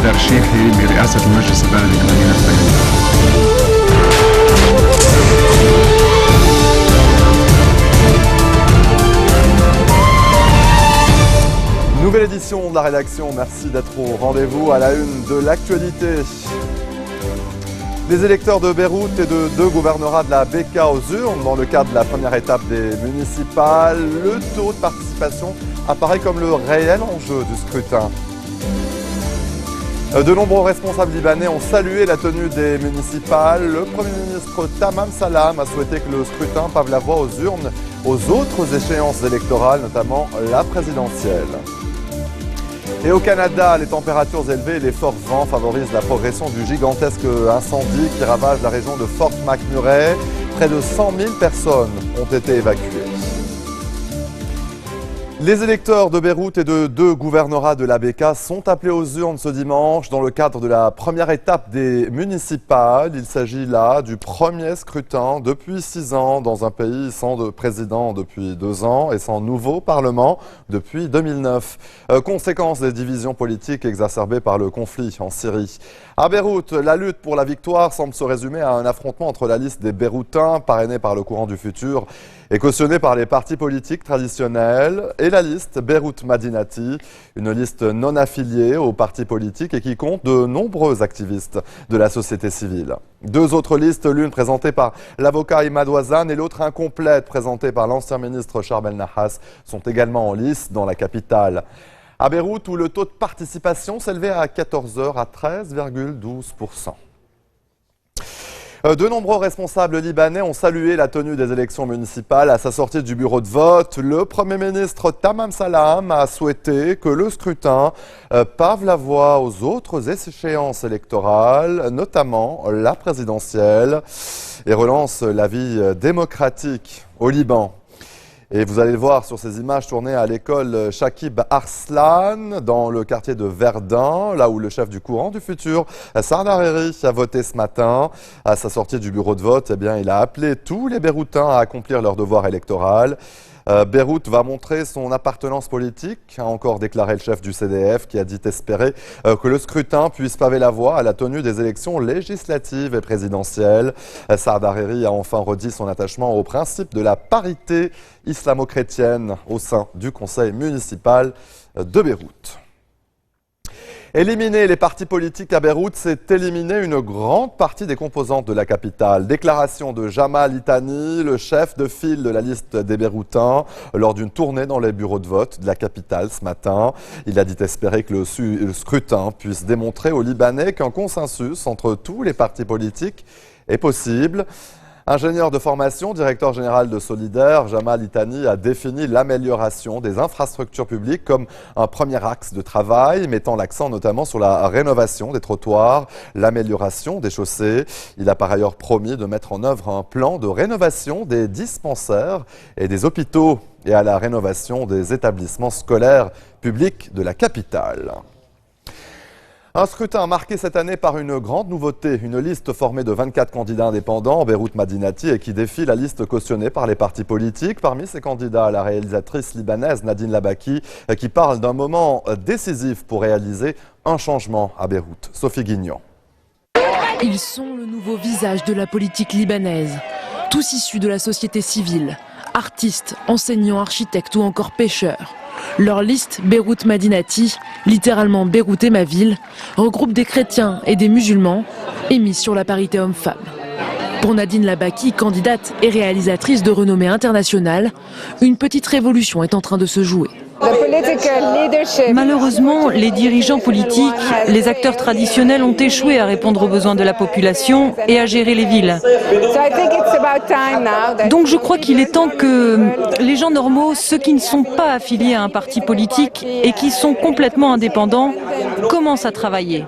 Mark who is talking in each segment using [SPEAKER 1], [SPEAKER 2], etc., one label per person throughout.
[SPEAKER 1] حيدر شيحي برئاسة المجلس البلدي بمدينة بيروت.
[SPEAKER 2] Nouvelle édition de la rédaction, merci d'être au rendez-vous à la une de l'actualité. Les électeurs de Beyrouth et de deux gouvernorats de la Bekaa aux urnes dans le cadre de la première étape des municipales. Le taux de participation apparaît comme le réel enjeu du scrutin. De nombreux responsables libanais ont salué la tenue des municipales. Le Premier ministre Tamam Salam a souhaité que le scrutin pave la voie aux urnes aux autres échéances électorales, notamment la présidentielle. Et au Canada, les températures élevées et les forts vents favorisent la progression du gigantesque incendie qui ravage la région de Fort McMurray. Près de 100 000 personnes ont été évacuées. Les électeurs de Beyrouth et de deux gouvernorats de la Bekaa sont appelés aux urnes ce dimanche dans le cadre de la première étape des municipales. Il s'agit là du premier scrutin depuis 6 ans dans un pays sans de président depuis 2 ans et sans nouveau parlement depuis 2009. Conséquence des divisions politiques exacerbées par le conflit en Syrie. À Beyrouth, la lutte pour la victoire semble se résumer à un affrontement entre la liste des Beyrouthins, parrainée par le courant du futur et cautionnée par les partis politiques traditionnels, et la liste Beyrouth Madinati, une liste non affiliée aux partis politiques et qui compte de nombreux activistes de la société civile. 2 autres listes, l'une présentée par l'avocat Imad Ouazan et l'autre incomplète présentée par l'ancien ministre Charbel Nahas, sont également en lice dans la capitale. À Beyrouth, où le taux de participation s'élevait à 14h à 13,12%. De nombreux responsables libanais ont salué la tenue des élections municipales. À sa sortie du bureau de vote, le Premier ministre Tamam Salam a souhaité que le scrutin pave la voie aux autres échéances électorales, notamment la présidentielle, et relance la vie démocratique au Liban. Et vous allez le voir sur ces images tournées à l'école Shakib Arslan, dans le quartier de Verdun, là où le chef du courant du futur, Saad Hariri, a voté ce matin. À sa sortie du bureau de vote, il a appelé tous les Beyrouthins à accomplir leur devoir électoral. Beyrouth va montrer son appartenance politique, a encore déclaré le chef du CDF, qui a dit espérer que le scrutin puisse paver la voie à la tenue des élections législatives et présidentielles. Saad Hariri a enfin redit son attachement au principe de la parité islamo-chrétienne au sein du conseil municipal de Beyrouth. Éliminer les partis politiques à Beyrouth, c'est éliminer une grande partie des composantes de la capitale. Déclaration de Jamal Itani, le chef de file de la liste des Beyrouthins, lors d'une tournée dans les bureaux de vote de la capitale ce matin. Il a dit espérer que le scrutin puisse démontrer aux Libanais qu'un consensus entre tous les partis politiques est possible. Ingénieur de formation, directeur général de Solidaire, Jamal Itani a défini l'amélioration des infrastructures publiques comme un premier axe de travail, mettant l'accent notamment sur la rénovation des trottoirs, l'amélioration des chaussées. Il a par ailleurs promis de mettre en œuvre un plan de rénovation des dispensaires et des hôpitaux et à la rénovation des établissements scolaires publics de la capitale. Un scrutin marqué cette année par une grande nouveauté, une liste formée de 24 candidats indépendants, Beyrouth Madinati, et qui défie la liste cautionnée par les partis politiques. Parmi ces candidats, la réalisatrice libanaise Nadine Labaki, qui parle d'un moment décisif pour réaliser un changement à Beyrouth. Sophie Guignon.
[SPEAKER 3] Ils sont le nouveau visage de la politique libanaise, tous issus de la société civile, artistes, enseignants, architectes ou encore pêcheurs. Leur liste, Beyrouth Madinati, littéralement Beyrouth est ma ville, regroupe des chrétiens et des musulmans et mise sur la parité homme-femme. Pour Nadine Labaki, candidate et réalisatrice de renommée internationale, une petite révolution est en train de se jouer.
[SPEAKER 4] Malheureusement, les dirigeants politiques, les acteurs traditionnels ont échoué à répondre aux besoins de la population et à gérer les villes. Donc je crois qu'il est temps que les gens normaux, ceux qui ne sont pas affiliés à un parti politique et qui sont complètement indépendants, commencent à travailler.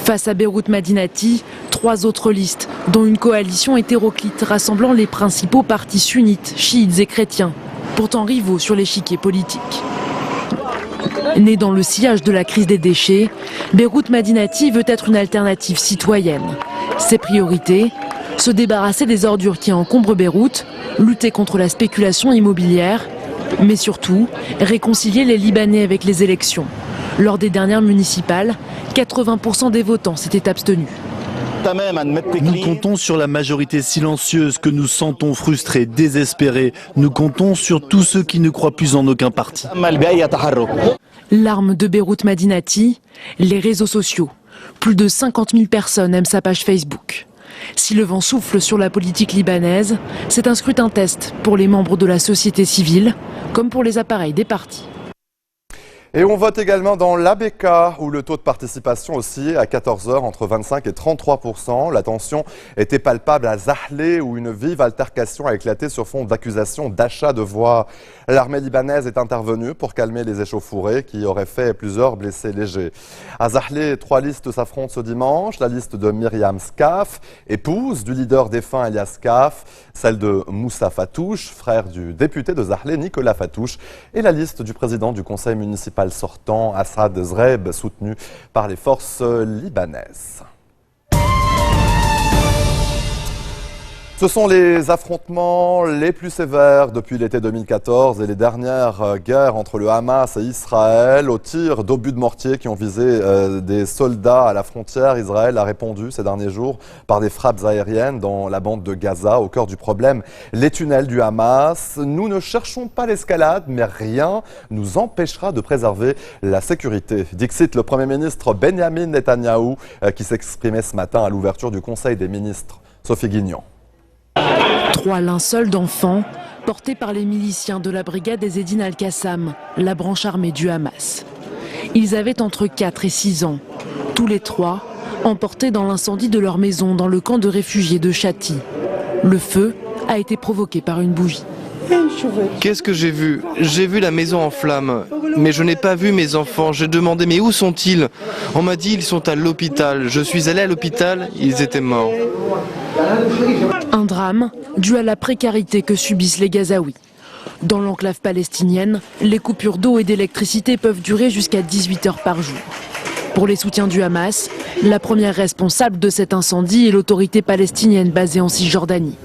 [SPEAKER 3] Face à Beyrouth Madinati, 3 autres listes, dont une coalition hétéroclite rassemblant les principaux partis sunnites, chiites et chrétiens, pourtant rivaux sur l'échiquier politique. Né dans le sillage de la crise des déchets, Beyrouth Madinati veut être une alternative citoyenne. Ses priorités, se débarrasser des ordures qui encombrent Beyrouth, lutter contre la spéculation immobilière, mais surtout réconcilier les Libanais avec les élections. Lors des dernières municipales, 80% des votants s'étaient abstenus.
[SPEAKER 5] Nous comptons sur la majorité silencieuse que nous sentons frustrés, désespérés. Nous comptons sur tous ceux qui ne croient plus en aucun parti.
[SPEAKER 3] L'arme de Beyrout Madinati, les réseaux sociaux. Plus de 50 000 personnes aiment sa page Facebook. Si le vent souffle sur la politique libanaise, c'est un scrutin test pour les membres de la société civile, comme pour les appareils des partis.
[SPEAKER 2] Et on vote également dans l'ABK, où le taux de participation oscille à 14h entre 25 et 33%. La tension était palpable à Zahle, où une vive altercation a éclaté sur fond d'accusations d'achat de voix. L'armée libanaise est intervenue pour calmer les échauffourées qui auraient fait plusieurs blessés légers. À Zahle, 3 listes s'affrontent ce dimanche. La liste de Myriam Skaf, épouse du leader défunt Elias Skaf, celle de Moussa Fatouche, frère du député de Zahle, Nicolas Fatouche, et la liste du président du conseil municipal sortant, Assad Zreb, soutenu par les forces libanaises. Ce sont les affrontements les plus sévères depuis l'été 2014 et les dernières guerres entre le Hamas et Israël aux tirs d'obus de mortier qui ont visé des soldats à la frontière. Israël a répondu ces derniers jours par des frappes aériennes dans la bande de Gaza. Au cœur du problème, les tunnels du Hamas. Nous ne cherchons pas l'escalade, mais rien nous empêchera de préserver la sécurité. Dixit le Premier ministre Benjamin Netanyahou qui s'exprimait ce matin à l'ouverture du Conseil des ministres. Sophie Guignon.
[SPEAKER 3] 3 linceuls d'enfants portés par les miliciens de la brigade des Ezzine al-Qassam, la branche armée du Hamas. Ils avaient entre 4 et 6 ans, tous les 3 emportés dans l'incendie de leur maison dans le camp de réfugiés de Chati. Le feu a été provoqué par une bougie.
[SPEAKER 6] Qu'est-ce que j'ai vu? J'ai vu la maison en flammes, mais je n'ai pas vu mes enfants. J'ai demandé mais où sont-ils? On m'a dit ils sont à l'hôpital. Je suis allé à l'hôpital, ils étaient morts.
[SPEAKER 3] Un drame dû à la précarité que subissent les Gazaouis. Dans l'enclave palestinienne, les coupures d'eau et d'électricité peuvent durer jusqu'à 18 heures par jour. Pour les soutiens du Hamas, la première responsable de cet incendie est l'autorité palestinienne basée en Cisjordanie.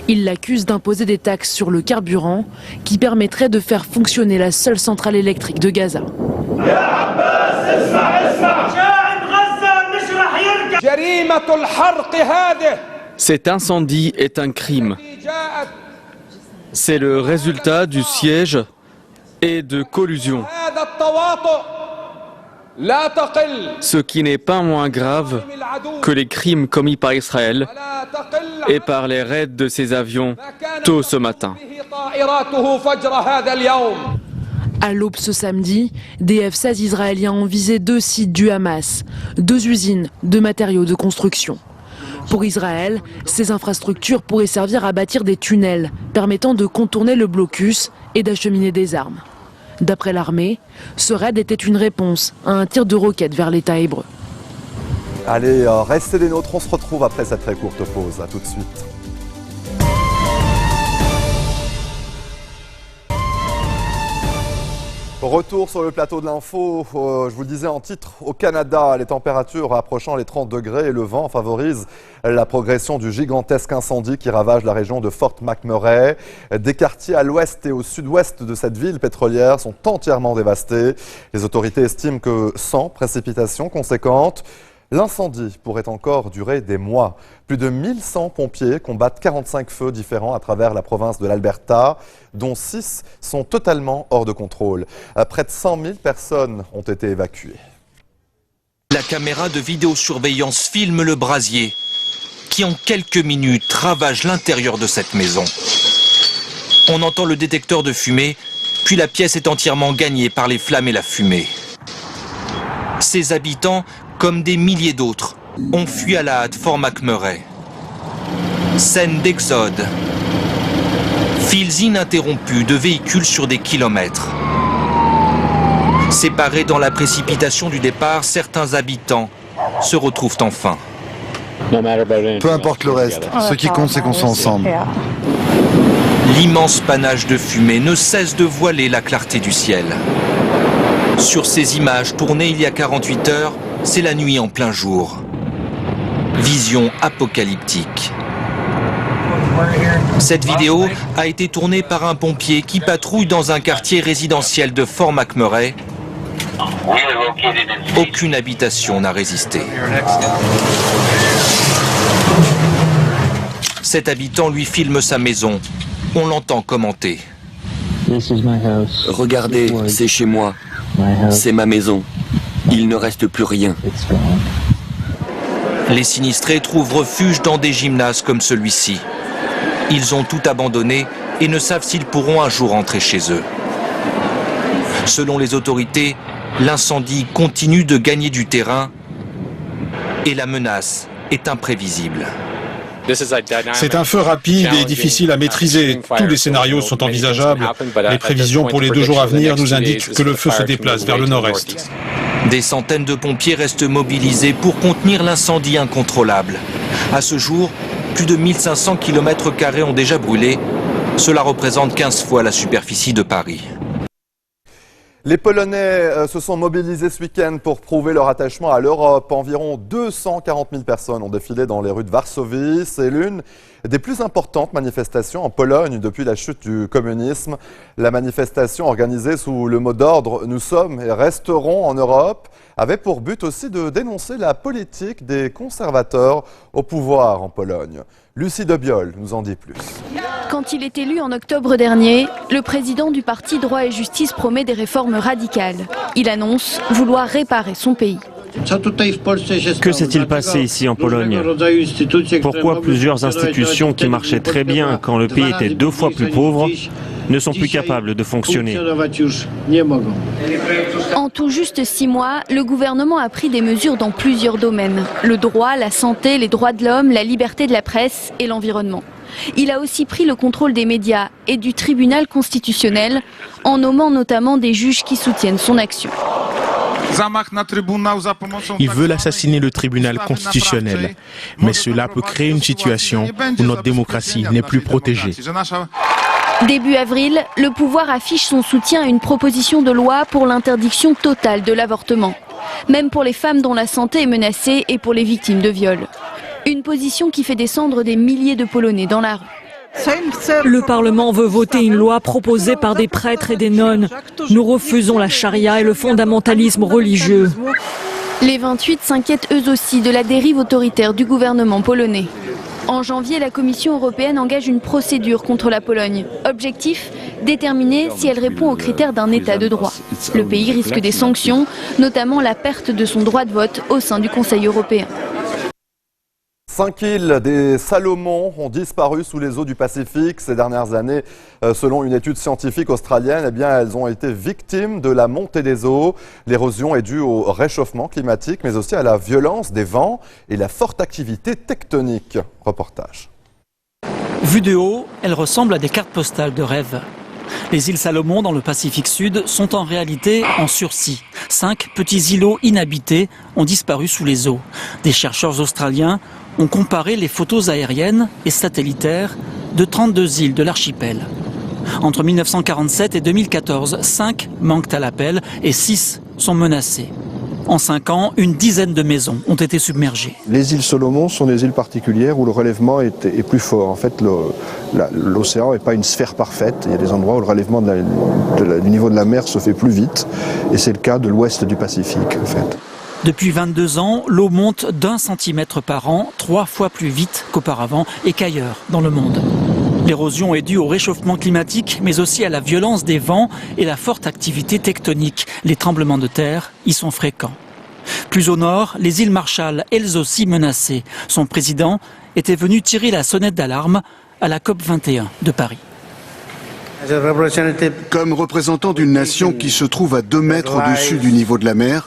[SPEAKER 3] Ils l'accusent d'imposer des taxes sur le carburant qui permettraient de faire fonctionner la seule centrale électrique de Gaza.
[SPEAKER 7] Cet incendie est un crime. C'est le résultat du siège et de collusion. Ce qui n'est pas moins grave que les crimes commis par Israël et par les raids de ses avions tôt ce matin.
[SPEAKER 3] À l'aube ce samedi, des F-16 israéliens ont visé 2 sites du Hamas, 2 usines de matériaux de construction. Pour Israël, ces infrastructures pourraient servir à bâtir des tunnels permettant de contourner le blocus et d'acheminer des armes. D'après l'armée, ce raid était une réponse à un tir de roquette vers l'État hébreu.
[SPEAKER 2] Allez, restez des nôtres, on se retrouve après cette très courte pause. À tout de suite. Retour sur le plateau de l'info, je vous le disais en titre, au Canada, les températures approchant les 30 degrés et le vent favorise la progression du gigantesque incendie qui ravage la région de Fort McMurray. Des quartiers à l'ouest et au sud-ouest de cette ville pétrolière sont entièrement dévastés. Les autorités estiment que sans précipitations conséquentes, l'incendie pourrait encore durer des mois. Plus de 1100 pompiers combattent 45 feux différents à travers la province de l'Alberta, dont 6 sont totalement hors de contrôle. Près de 100 000 personnes ont été évacuées.
[SPEAKER 8] La caméra de vidéosurveillance filme le brasier qui en quelques minutes ravage l'intérieur de cette maison. On entend le détecteur de fumée, puis la pièce est entièrement gagnée par les flammes et la fumée. Ses habitants, comme des milliers d'autres, ont fui à la hâte Fort McMurray. Scène d'exode. Files ininterrompus de véhicules sur des kilomètres. Séparés dans la précipitation du départ, certains habitants se retrouvent enfin.
[SPEAKER 5] Peu importe le reste, ce qui compte c'est qu'on soit ensemble.
[SPEAKER 8] L'immense panache de fumée ne cesse de voiler la clarté du ciel. Sur ces images tournées il y a 48 heures, c'est la nuit en plein jour. Vision apocalyptique. Cette vidéo a été tournée par un pompier qui patrouille dans un quartier résidentiel de Fort McMurray Aucune habitation n'a résisté. Cet habitant lui filme sa maison. On l'entend commenter.
[SPEAKER 9] Regardez, c'est chez moi. C'est ma maison. Il ne reste plus rien.
[SPEAKER 8] Les sinistrés trouvent refuge dans des gymnases comme celui-ci. Ils ont tout abandonné et ne savent s'ils pourront un jour rentrer chez eux. Selon les autorités, l'incendie continue de gagner du terrain et la menace est imprévisible.
[SPEAKER 10] C'est un feu rapide et difficile à maîtriser. Tous les scénarios sont envisageables. Les prévisions pour les 2 jours à venir nous indiquent que le feu se déplace vers le nord-est.
[SPEAKER 8] Des centaines de pompiers restent mobilisés pour contenir l'incendie incontrôlable. À ce jour, plus de 1500 km² ont déjà brûlé. Cela représente 15 fois la superficie de Paris.
[SPEAKER 2] Les Polonais se sont mobilisés ce week-end pour prouver leur attachement à l'Europe. Environ 240 000 personnes ont défilé dans les rues de Varsovie. C'est l'une des plus importantes manifestations en Pologne depuis la chute du communisme. La manifestation organisée sous le mot d'ordre « Nous sommes et resterons en Europe » avait pour but aussi de dénoncer la politique des conservateurs au pouvoir en Pologne. Lucie Debiol nous en dit plus.
[SPEAKER 11] Quand il est élu en octobre dernier, le président du parti Droit et Justice promet des réformes radicales. Il annonce vouloir réparer son pays.
[SPEAKER 12] Que s'est-il passé ici en Pologne? Pourquoi plusieurs institutions qui marchaient très bien quand le pays était 2 fois plus pauvre ne sont plus capables de fonctionner?
[SPEAKER 11] En tout juste 6 mois, le gouvernement a pris des mesures dans plusieurs domaines. Le droit, la santé, les droits de l'homme, la liberté de la presse et l'environnement. Il a aussi pris le contrôle des médias et du tribunal constitutionnel, en nommant notamment des juges qui soutiennent son action.
[SPEAKER 13] Ils veulent assassiner le tribunal constitutionnel, mais cela peut créer une situation où notre démocratie n'est plus protégée.
[SPEAKER 11] Début avril, le pouvoir affiche son soutien à une proposition de loi pour l'interdiction totale de l'avortement, même pour les femmes dont la santé est menacée et pour les victimes de viol. Une position qui fait descendre des milliers de Polonais dans la rue.
[SPEAKER 4] Le Parlement veut voter une loi proposée par des prêtres et des nonnes. Nous refusons la charia et le fondamentalisme religieux.
[SPEAKER 11] Les 28 s'inquiètent eux aussi de la dérive autoritaire du gouvernement polonais. En janvier, la Commission européenne engage une procédure contre la Pologne. Objectif, déterminer si elle répond aux critères d'un état de droit. Le pays risque des sanctions, notamment la perte de son droit de vote au sein du Conseil européen.
[SPEAKER 2] 5 îles des Salomon ont disparu sous les eaux du Pacifique ces dernières années. Selon une étude scientifique australienne, elles ont été victimes de la montée des eaux. L'érosion est due au réchauffement climatique, mais aussi à la violence des vents et la forte activité tectonique. Reportage.
[SPEAKER 14] Vues de haut, elles ressemblent à des cartes postales de rêve. Les îles Salomon dans le Pacifique Sud sont en réalité en sursis. 5 petits îlots inhabités ont disparu sous les eaux. Des chercheurs australiens ont comparé les photos aériennes et satellitaires de 32 îles de l'archipel. Entre 1947 et 2014, 5 manquent à l'appel et 6 sont menacées. En 5 ans, une dizaine de maisons ont été submergées.
[SPEAKER 15] Les îles Salomon sont des îles particulières où le relèvement est plus fort. En fait, l'océan n'est pas une sphère parfaite. Il y a des endroits où le relèvement du niveau de la mer se fait plus vite. Et c'est le cas de l'ouest du Pacifique, en fait.
[SPEAKER 14] Depuis 22 ans, l'eau monte d'1 centimètre par an, 3 fois plus vite qu'auparavant et qu'ailleurs dans le monde. L'érosion est due au réchauffement climatique, mais aussi à la violence des vents et la forte activité tectonique. Les tremblements de terre y sont fréquents. Plus au nord, les îles Marshall, elles aussi menacées. Son président était venu tirer la sonnette d'alarme à la COP21 de Paris.
[SPEAKER 16] Comme représentant d'une nation qui se trouve à 2 mètres au-dessus du niveau de la mer,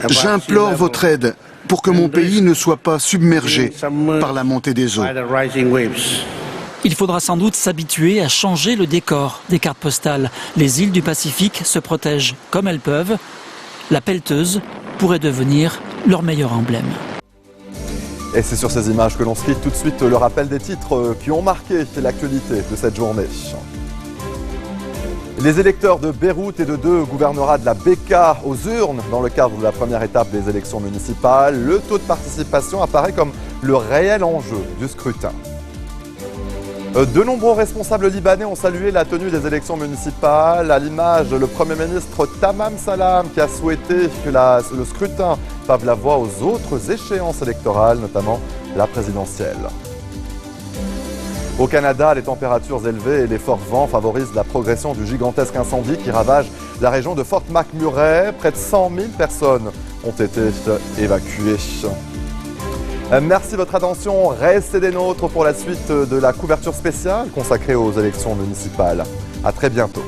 [SPEAKER 16] j'implore votre aide pour que mon pays ne soit pas submergé par la montée des eaux.
[SPEAKER 14] Il faudra sans doute s'habituer à changer le décor des cartes postales. Les îles du Pacifique se protègent comme elles peuvent. La pelleteuse pourrait devenir leur meilleur emblème.
[SPEAKER 2] Et c'est sur ces images que l'on se quitte tout de suite le rappel des titres qui ont marqué l'actualité de cette journée. Les électeurs de Beyrouth et de 2 gouvernorats de la Bekaa aux urnes dans le cadre de la première étape des élections municipales. Le taux de participation apparaît comme le réel enjeu du scrutin. De nombreux responsables libanais ont salué la tenue des élections municipales. À l'image, le Premier ministre Tamam Salam qui a souhaité que le scrutin pave la voie aux autres échéances électorales, notamment la présidentielle. Au Canada, les températures élevées et les forts vents favorisent la progression du gigantesque incendie qui ravage la région de Fort McMurray. Près de 100 000 personnes ont été évacuées. Merci de votre attention. Restez des nôtres pour la suite de la couverture spéciale consacrée aux élections municipales. À très bientôt.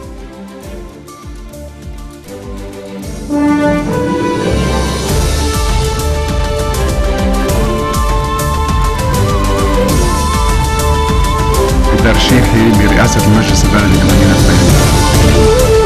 [SPEAKER 1] ترشيحي لرئاسة المجلس البلدي لمدينة بيروت.